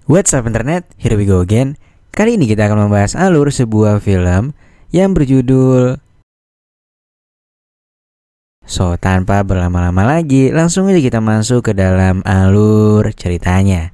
What's up internet, here we go again. Kali ini kita akan membahas alur sebuah film yang berjudul tanpa berlama-lama lagi, langsung aja kita masuk ke dalam alur ceritanya.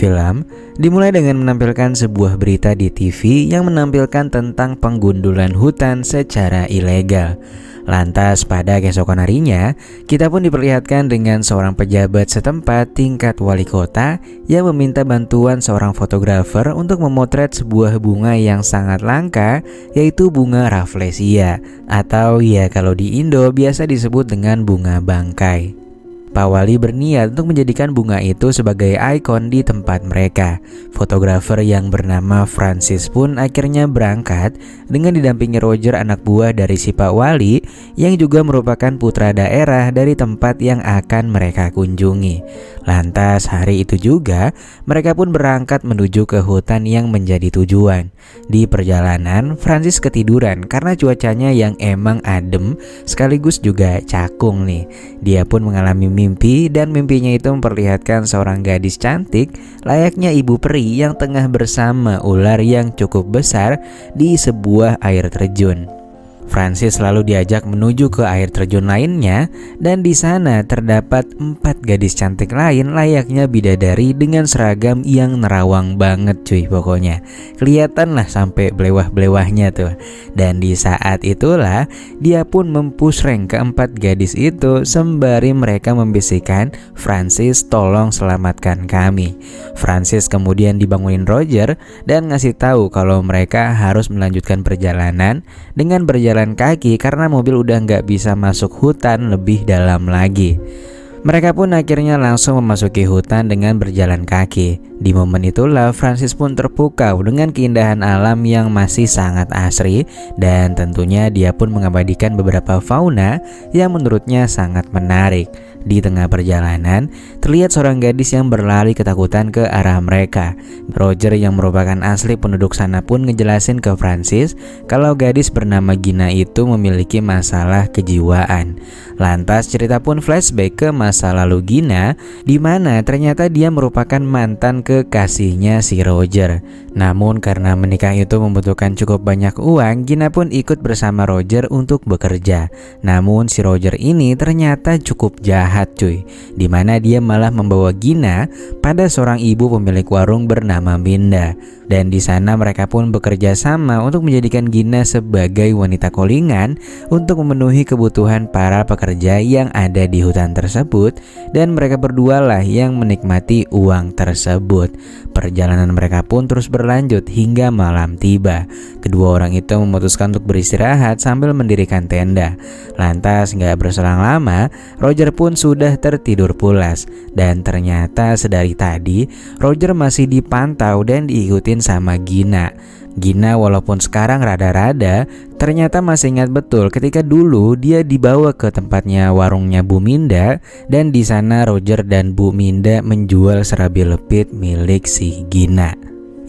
Film dimulai dengan menampilkan sebuah berita di TV yang menampilkan tentang penggundulan hutan secara ilegal. Lantas pada keesokan harinya, kita pun diperlihatkan dengan seorang pejabat setempat tingkat wali kota yang meminta bantuan seorang fotografer untuk memotret sebuah bunga yang sangat langka, yaitu bunga Rafflesia, atau ya kalau di Indo biasa disebut dengan bunga bangkai. Pak Wali berniat untuk menjadikan bunga itu sebagai ikon di tempat mereka. Fotografer yang bernama Francis pun akhirnya berangkat dengan didampingi Roger, anak buah dari si Pak Wali, yang juga merupakan putra daerah dari tempat yang akan mereka kunjungi. Lantas hari itu juga mereka pun berangkat menuju ke hutan yang menjadi tujuan. Di perjalanan, Francis ketiduran karena cuacanya yang emang adem sekaligus juga cakung nih. Dia pun mengalami mimpi, dan mimpinya itu memperlihatkan seorang gadis cantik layaknya ibu peri yang tengah bersama ular yang cukup besar di sebuah air terjun. Francis lalu diajak menuju ke air terjun lainnya, dan di sana terdapat 4 gadis cantik lain layaknya bidadari dengan seragam yang nerawang banget cuy pokoknya. Kelihatan lah sampai belewah-belewahnya tuh. Dan di saat itulah dia pun mempusreng ke 4 gadis itu sembari mereka membisikkan, "Francis, tolong selamatkan kami." Francis kemudian dibangunin Roger dan ngasih tahu kalau mereka harus melanjutkan perjalanan dengan berjalan kaki karena mobil udah nggak bisa masuk hutan lebih dalam lagi. Mereka pun akhirnya langsung memasuki hutan dengan berjalan kaki. Di momen itulah Francis pun terpukau dengan keindahan alam yang masih sangat asri, dan tentunya dia pun mengabadikan beberapa fauna yang menurutnya sangat menarik. Di tengah perjalanan, terlihat seorang gadis yang berlari ketakutan ke arah mereka. Roger yang merupakan asli penduduk sana pun ngejelasin ke Francis kalau gadis bernama Gina itu memiliki masalah kejiwaan. Lantas cerita pun flashback ke masa lalu Gina, di mana ternyata dia merupakan mantan kekasihnya si Roger. Namun karena menikah itu membutuhkan cukup banyak uang, Gina pun ikut bersama Roger untuk bekerja. Namun si Roger ini ternyata cukup jahat cuy, dimana dia malah membawa Gina pada seorang ibu pemilik warung bernama Minda. Dan di sana mereka pun bekerja sama untuk menjadikan Gina sebagai wanita kolingan untuk memenuhi kebutuhan para pekerja yang ada di hutan tersebut, dan mereka berdua lah yang menikmati uang tersebut. Perjalanan mereka pun terus berlanjut hingga malam tiba. Kedua orang itu memutuskan untuk beristirahat sambil mendirikan tenda. Lantas gak berselang lama, Roger pun sudah tertidur pulas, dan ternyata sedari tadi Roger masih dipantau dan diikutin sama Gina. Gina walaupun sekarang rada-rada, ternyata masih ingat betul ketika dulu dia dibawa ke tempatnya warungnya Bu Minda, dan di sana Roger dan Bu Minda menjual serabi lepit milik si Gina.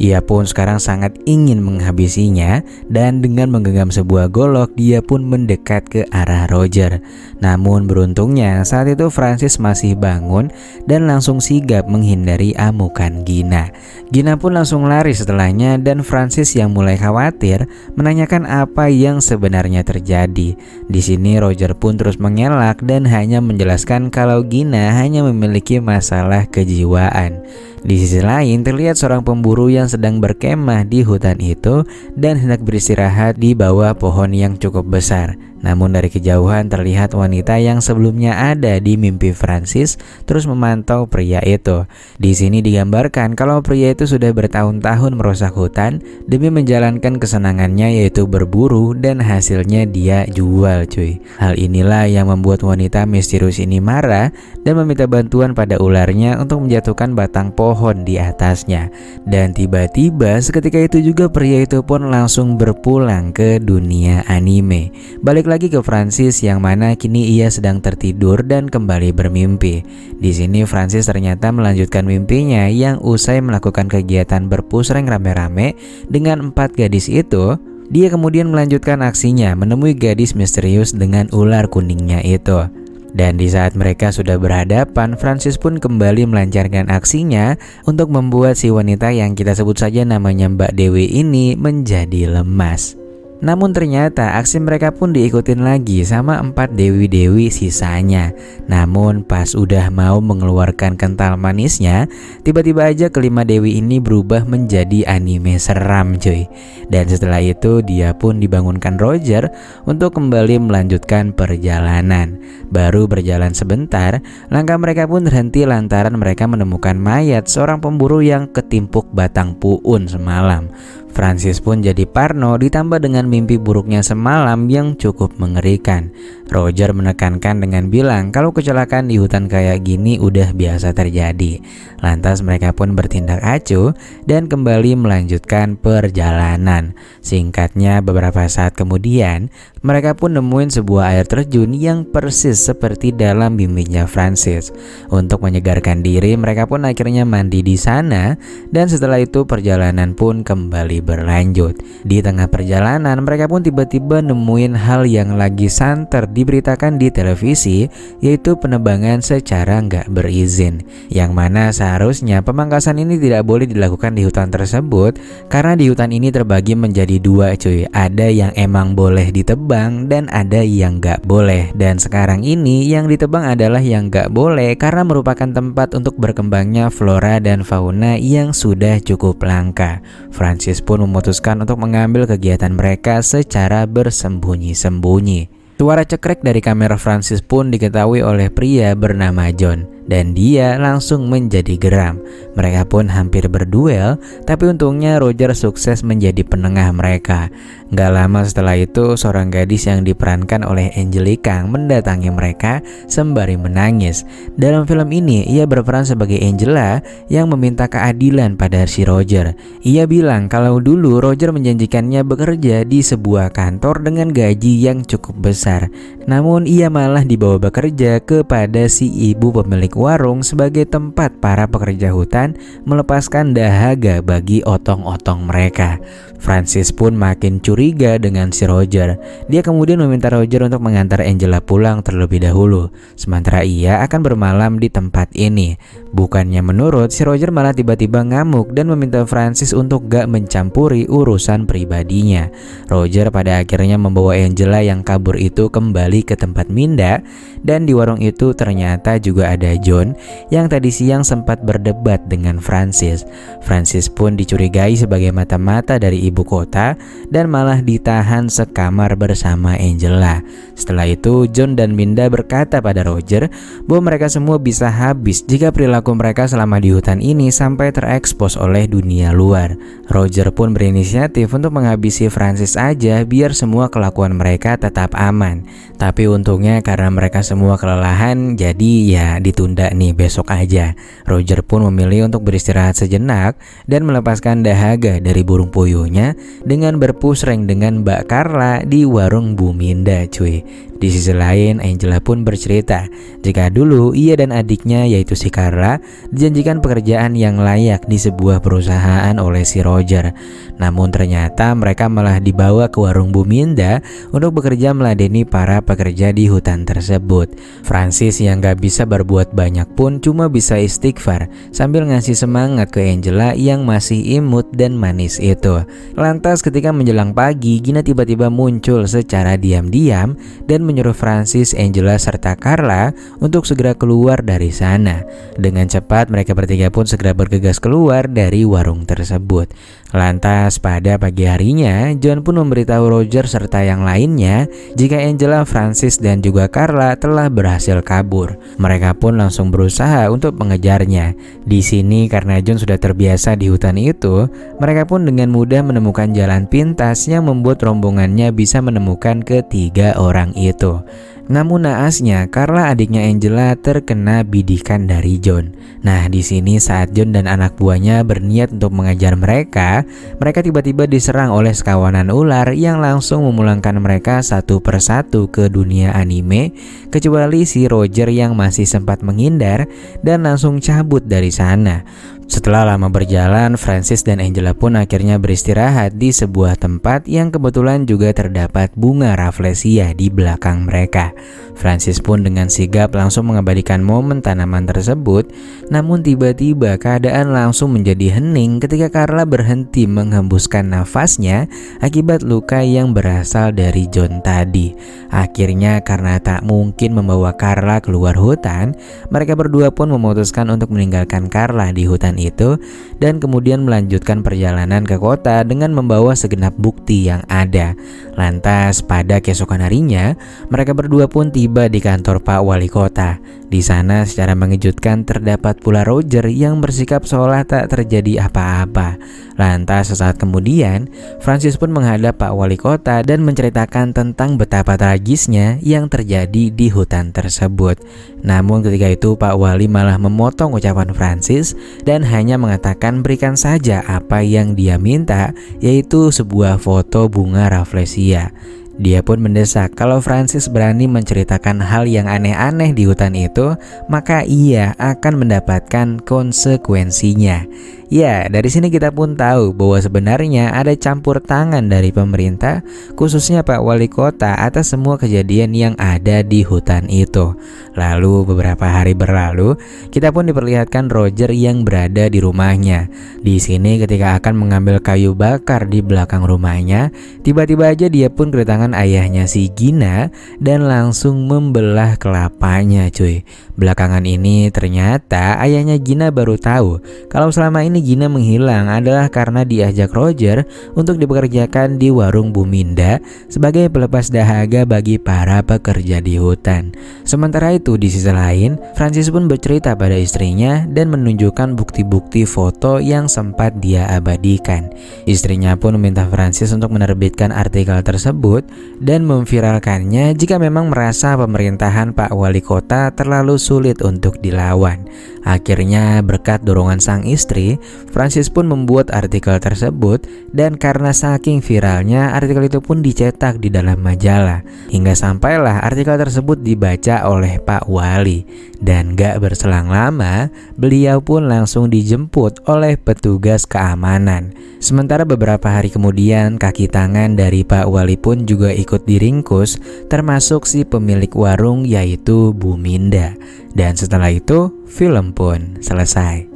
Ia pun sekarang sangat ingin menghabisinya, dan dengan menggenggam sebuah golok dia pun mendekat ke arah Roger. Namun beruntungnya saat itu Francis masih bangun dan langsung sigap menghindari amukan Gina. Gina pun langsung lari setelahnya, dan Francis yang mulai khawatir menanyakan apa yang sebenarnya terjadi. Di sini Roger pun terus mengelak dan hanya menjelaskan kalau Gina hanya memiliki masalah kejiwaan. Di sisi lain terlihat seorang pemburu yang sedang berkemah di hutan itu dan hendak beristirahat di bawah pohon yang cukup besar. Namun dari kejauhan terlihat wanita yang sebelumnya ada di mimpi Francis terus memantau pria itu. Di sini digambarkan kalau pria itu sudah bertahun-tahun merusak hutan demi menjalankan kesenangannya, yaitu berburu, dan hasilnya dia jual cuy. Hal inilah yang membuat wanita misterius ini marah dan meminta bantuan pada ularnya untuk menjatuhkan batang pohon di atasnya. Dan tiba-tiba seketika itu juga pria itu pun langsung berpulang ke dunia anime. Balik lagi ke Francis yang mana kini ia sedang tertidur dan kembali bermimpi. Di sini Francis ternyata melanjutkan mimpinya yang usai melakukan kegiatan berpusreng rame-rame dengan 4 gadis itu, dia kemudian melanjutkan aksinya menemui gadis misterius dengan ular kuningnya itu. Dan di saat mereka sudah berhadapan, Francis pun kembali melancarkan aksinya untuk membuat si wanita yang kita sebut saja namanya Mbak Dewi ini menjadi lemas. Namun ternyata aksi mereka pun diikutin lagi sama 4 dewi-dewi sisanya. Namun pas udah mau mengeluarkan kental manisnya, tiba-tiba aja kelima dewi ini berubah menjadi anime seram cuy. Dan setelah itu dia pun dibangunkan Roger untuk kembali melanjutkan perjalanan. Baru berjalan sebentar, langkah mereka pun terhenti lantaran mereka menemukan mayat seorang pemburu yang ketimpuk batang puun semalam. Francis pun jadi parno ditambah dengan mimpi buruknya semalam yang cukup mengerikan. Roger menekankan dengan bilang kalau kecelakaan di hutan kayak gini udah biasa terjadi. Lantas mereka pun bertindak acuh dan kembali melanjutkan perjalanan. Singkatnya beberapa saat kemudian mereka pun nemuin sebuah air terjun yang persis seperti dalam mimpinya Francis. Untuk menyegarkan diri mereka pun akhirnya mandi di sana dan setelah itu perjalanan pun kembali berlanjut. Di tengah perjalanan mereka pun tiba-tiba nemuin hal yang lagi santer diberitakan di televisi, yaitu penebangan secara nggak berizin, yang mana seharusnya pemangkasan ini tidak boleh dilakukan di hutan tersebut karena di hutan ini terbagi menjadi 2 cuy. Ada yang emang boleh ditebang dan ada yang nggak boleh, dan sekarang ini yang ditebang adalah yang nggak boleh karena merupakan tempat untuk berkembangnya flora dan fauna yang sudah cukup langka. Francis pun memutuskan untuk mengambil kegiatan mereka secara bersembunyi-sembunyi. Suara cekrek dari kamera Francis pun diketahui oleh pria bernama John dan dia langsung menjadi geram. Mereka pun hampir berduel, tapi untungnya Roger sukses menjadi penengah mereka. Gak lama setelah itu, seorang gadis yang diperankan oleh Angelica mendatangi mereka sembari menangis. Dalam film ini, ia berperan sebagai Angela yang meminta keadilan pada si Roger. Ia bilang kalau dulu Roger menjanjikannya bekerja di sebuah kantor dengan gaji yang cukup besar. Namun ia malah dibawa bekerja kepada si ibu pemilik warung sebagai tempat para pekerja hutan melepaskan dahaga bagi otong-otong mereka. Francis pun makin curiga dengan si Roger. Dia kemudian meminta Roger untuk mengantar Angela pulang terlebih dahulu, sementara ia akan bermalam di tempat ini. Bukannya menurut, si Roger malah tiba-tiba ngamuk dan meminta Francis untuk gak mencampuri urusan pribadinya. Roger pada akhirnya membawa Angela yang kabur itu kembali ke tempat Minda, dan di warung itu ternyata juga ada John yang tadi siang sempat berdebat dengan Francis. Francis pun dicurigai sebagai mata-mata dari ibu kota dan malah ditahan sekamar bersama Angela. Setelah itu John dan Minda berkata pada Roger bahwa mereka semua bisa habis jika perilaku mereka selama di hutan ini sampai terekspos oleh dunia luar. Roger pun berinisiatif untuk menghabisi Francis aja biar semua kelakuan mereka tetap aman. Tapi untungnya karena mereka semua kelelahan, jadi ya ditunda nih besok aja. Roger pun memilih untuk beristirahat sejenak dan melepaskan dahaga dari burung puyuhnya dengan berpusreng dengan Mbak Carla di warung Bu Minda cuy. Di sisi lain, Angela pun bercerita jika dulu ia dan adiknya yaitu si Carla dijanjikan pekerjaan yang layak di sebuah perusahaan oleh si Roger. Namun ternyata mereka malah dibawa ke warung Bu Minda untuk bekerja meladeni para pekerja di hutan tersebut. Francis yang gak bisa berbuat banyak pun cuma bisa istighfar sambil ngasih semangat ke Angela yang masih imut dan manis itu. Lantas ketika menjelang pagi, Gina tiba-tiba muncul secara diam-diam dan menyuruh Francis, Angela, serta Carla untuk segera keluar dari sana. Dengan cepat mereka bertiga pun segera bergegas keluar dari warung tersebut. Lantas pada pagi harinya, John pun memberitahu Roger serta yang lainnya jika Angela, Francis, dan juga Carla telah berhasil kabur. Mereka pun langsung berusaha untuk mengejarnya. Di sini karena John sudah terbiasa di hutan itu, mereka pun dengan mudah menemukan jalan pintas yang membuat rombongannya bisa menemukan ketiga orang itu. itu. Namun naasnya, Carla adiknya Angela terkena bidikan dari John. Nah, di sini saat John dan anak buahnya berniat untuk mengejar mereka tiba-tiba diserang oleh sekawanan ular yang langsung memulangkan mereka satu persatu ke dunia anime, kecuali si Roger yang masih sempat menghindar dan langsung cabut dari sana. Setelah lama berjalan, Francis dan Angela pun akhirnya beristirahat di sebuah tempat yang kebetulan juga terdapat bunga rafflesia di belakang mereka. Francis pun dengan sigap langsung mengabadikan momen tanaman tersebut, namun tiba-tiba keadaan langsung menjadi hening ketika Carla berhenti menghembuskan nafasnya akibat luka yang berasal dari John tadi. Akhirnya karena tak mungkin membawa Carla keluar hutan, mereka berdua pun memutuskan untuk meninggalkan Carla di hutan itu dan kemudian melanjutkan perjalanan ke kota dengan membawa segenap bukti yang ada. Lantas pada keesokan harinya, mereka berdua pun tiba di kantor Pak Wali Kota. Di sana secara mengejutkan terdapat pula Roger yang bersikap seolah tak terjadi apa-apa. Lantas sesaat kemudian, Francis pun menghadap Pak Wali Kota dan menceritakan tentang betapa tragisnya yang terjadi di hutan tersebut. Namun ketika itu Pak Wali malah memotong ucapan Francis dan hanya mengatakan berikan saja apa yang dia minta, yaitu sebuah foto bunga rafflesia. Dia pun mendesak kalau Francis berani menceritakan hal yang aneh-aneh di hutan itu, maka ia akan mendapatkan konsekuensinya. Ya, dari sini kita pun tahu bahwa sebenarnya ada campur tangan dari pemerintah, khususnya Pak Wali Kota, atas semua kejadian yang ada di hutan itu. Lalu beberapa hari berlalu, kita pun diperlihatkan Roger yang berada di rumahnya. Di sini ketika akan mengambil kayu bakar di belakang rumahnya, tiba-tiba aja dia pun kedatangan ayahnya si Gina dan langsung membelah kelapanya, cuy. Belakangan ini ternyata ayahnya Gina baru tahu kalau selama ini Gina menghilang adalah karena diajak Roger untuk dipekerjakan di warung Bu Minda sebagai pelepas dahaga bagi para pekerja di hutan. Sementara itu di sisi lain, Francis pun bercerita pada istrinya dan menunjukkan bukti-bukti foto yang sempat dia abadikan. Istrinya pun meminta Francis untuk menerbitkan artikel tersebut dan memviralkannya jika memang merasa pemerintahan Pak Wali Kota terlalu sulit untuk dilawan. Akhirnya berkat dorongan sang istri, Francis pun membuat artikel tersebut dan karena saking viralnya artikel itu pun dicetak di dalam majalah. Hingga sampailah artikel tersebut dibaca oleh Pak Wali. Dan gak berselang lama, beliau pun langsung dijemput oleh petugas keamanan. Sementara beberapa hari kemudian kaki tangan dari Pak Wali pun juga ikut diringkus, termasuk si pemilik warung yaitu Bu Minda. Dan setelah itu film pun selesai.